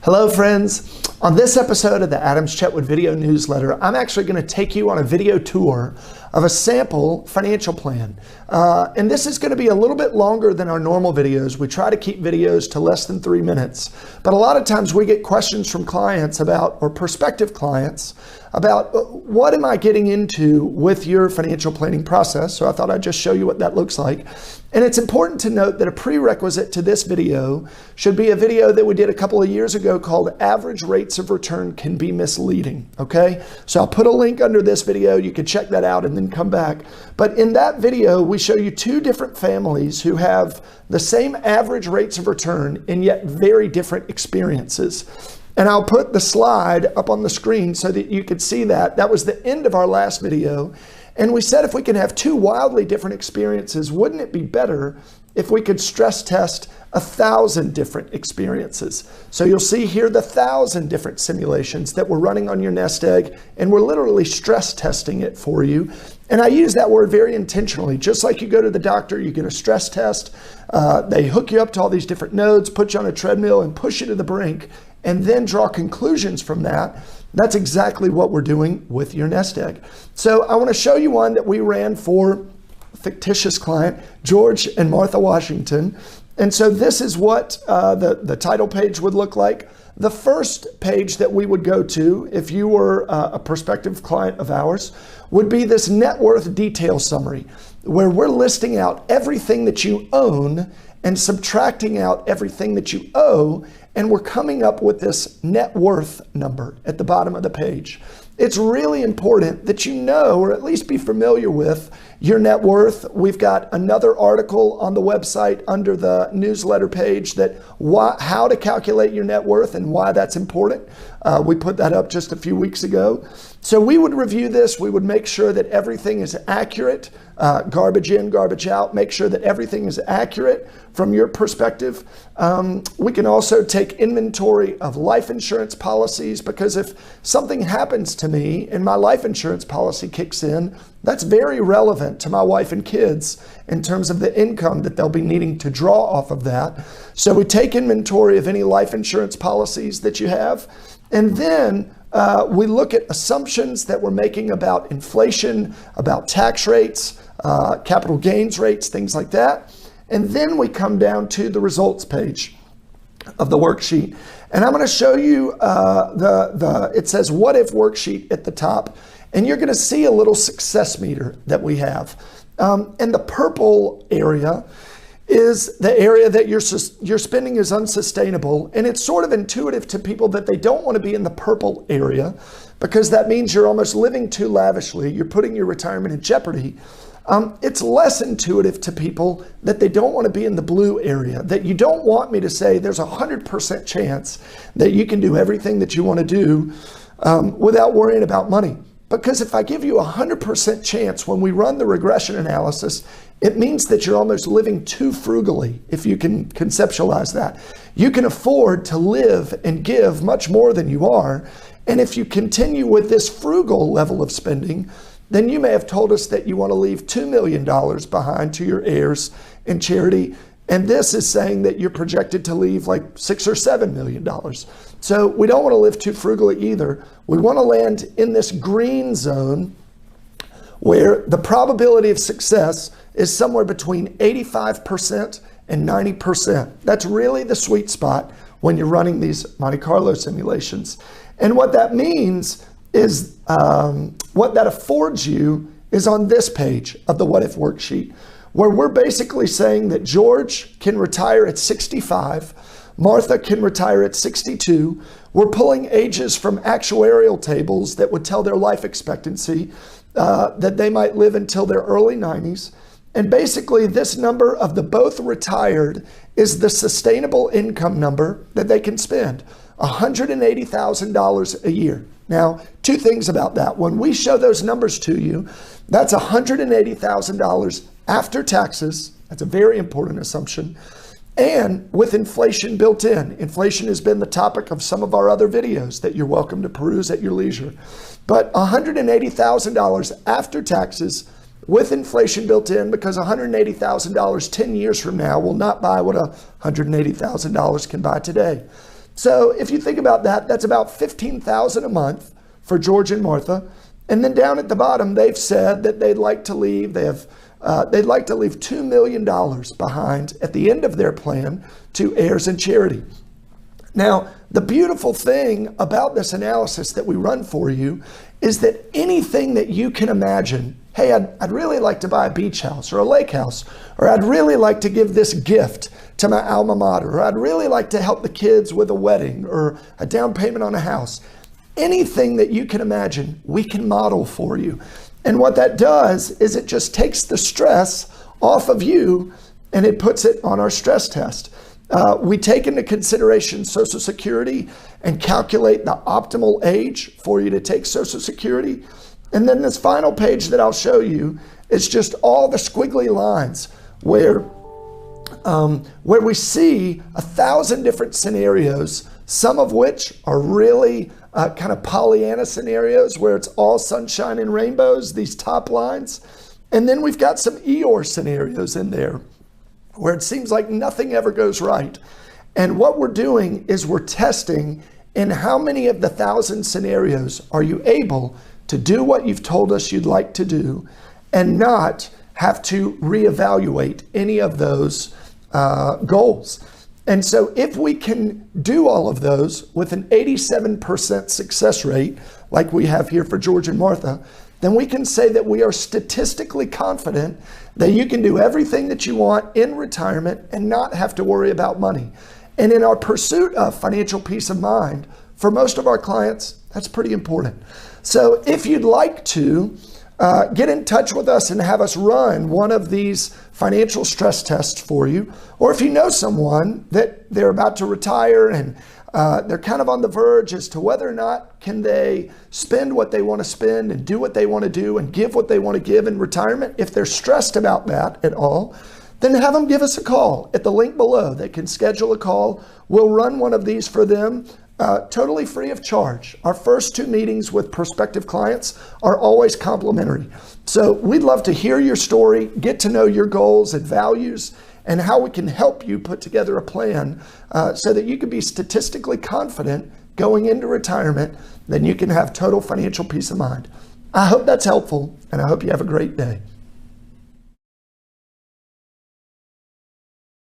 Hello friends. On this episode of the Adams Chetwood video newsletter, I'm actually going to take you on a video tour of a sample financial plan. And this is going to be a little bit longer than our normal videos. We try to keep videos to less than 3 minutes. But a lot of times we get questions from clients about, or prospective clients, about what am I getting into with your financial planning process. So I thought I'd just show you what that looks like. And it's important to note that a prerequisite to this video should be a video that we did a couple of years ago called Average Rates of Return Can Be Misleading, okay? So I'll put a link under this video. You can check that out and then come back. But in that video, we show you two different families who have the same average rates of return and yet very different experiences. And I'll put the slide up on the screen so that you could see that. That was the end of our last video. And we said if we can have two wildly different experiences, wouldn't it be better if we could stress test 1,000 different experiences? So you'll see here the 1,000 different simulations that we're running on your nest egg, and we're literally stress testing it for you. And I use that word very intentionally. Just like you go to the doctor, you get a stress test. They hook you up to all these different nodes, put you on a treadmill and push you to the brink, and then draw conclusions from that. That's exactly what we're doing with your nest egg. So I want to show you one that we ran for a fictitious client, George and Martha Washington. And so this is what the title page would look like. The first page that we would go to, if you were a prospective client of ours, would be this net worth detail summary, where we're listing out everything that you own and subtracting out everything that you owe, and we're coming up with this net worth number at the bottom of the page. It's really important that you know, or at least be familiar with, your net worth. We've got another article on the website under the newsletter page that how to calculate your net worth and why that's important. We put that up just a few weeks ago. So we would review this. We would make sure that everything is accurate, garbage in, garbage out, make sure that everything is accurate from your perspective. We can also take inventory of life insurance policies, because if something happens to me and my life insurance policy kicks in, that's very relevant to my wife and kids in terms of the income that they'll be needing to draw off of that. So we take inventory of any life insurance policies that you have, and then we look at assumptions that we're making about inflation, about tax rates, capital gains rates, things like that. And then we come down to the results page of the worksheet. And I'm going to show you it says what if worksheet at the top. And you're going to see a little success meter that we have. And the purple area is the area that your spending is unsustainable. And it's sort of intuitive to people that they don't want to be in the purple area, because that means you're almost living too lavishly. You're putting your retirement in jeopardy. It's less intuitive to people that they don't want to be in the blue area, that you don't want me to say there's 100% chance that you can do everything that you want to do without worrying about money. Because if I give you 100% chance when we run the regression analysis, it means that you're almost living too frugally, if you can conceptualize that. You can afford to live and give much more than you are. And if you continue with this frugal level of spending, then you may have told us that you want to leave $2 million behind to your heirs in charity. And this is saying that you're projected to leave like $6 or $7 million. So we don't want to live too frugally either. We want to land in this green zone where the probability of success is somewhere between 85% and 90%. That's really the sweet spot when you're running these Monte Carlo simulations. And what that means is, what that affords you is on this page of the What If worksheet, where we're basically saying that George can retire at 65, Martha can retire at 62. We're pulling ages from actuarial tables that would tell their life expectancy, that they might live until their early 90s. And basically this number of the both retired is the sustainable income number that they can spend, $180,000 a year. Now, two things about that. When we show those numbers to you, that's $180,000 after taxes. That's a very important assumption. And with inflation built in. Inflation has been the topic of some of our other videos that you're welcome to peruse at your leisure. But $180,000 after taxes with inflation built in, because $180,000 10 years from now will not buy what $180,000 can buy today. So if you think about that, that's about $15,000 a month for George and Martha. And then down at the bottom, they've said that they'd like to leave. They'd like to leave $2 million behind at the end of their plan to heirs and charity. Now, the beautiful thing about this analysis that we run for you is that anything that you can imagine, hey, I'd really like to buy a beach house or a lake house, or I'd really like to give this gift to my alma mater, or I'd really like to help the kids with a wedding or a down payment on a house. Anything that you can imagine, we can model for you. And what that does is it just takes the stress off of you and it puts it on our stress test. We take into consideration Social Security and calculate the optimal age for you to take Social Security. And then this final page that I'll show you is just all the squiggly lines where we see 1,000 different scenarios, some of which are really kind of Pollyanna scenarios where it's all sunshine and rainbows, these top lines. And then we've got some Eeyore scenarios in there where it seems like nothing ever goes right. And what we're doing is we're testing in how many of the 1,000 scenarios are you able to do what you've told us you'd like to do and not have to reevaluate any of those goals. And so if we can do all of those with an 87% success rate, like we have here for George and Martha, then we can say that we are statistically confident that you can do everything that you want in retirement and not have to worry about money. And in our pursuit of financial peace of mind, for most of our clients, that's pretty important. So if you'd like to get in touch with us and have us run one of these financial stress tests for you, or if you know someone that they're about to retire and they're kind of on the verge as to whether or not can they spend what they want to spend and do what they want to do and give what they want to give in retirement, if they're stressed about that at all, then have them give us a call at the link below. They can schedule a call. We'll run one of these for them totally free of charge. Our first 2 meetings with prospective clients are always complimentary. So we'd love to hear your story, get to know your goals and values, and how we can help you put together a plan so that you can be statistically confident going into retirement, then you can have total financial peace of mind. I hope that's helpful, and I hope you have a great day.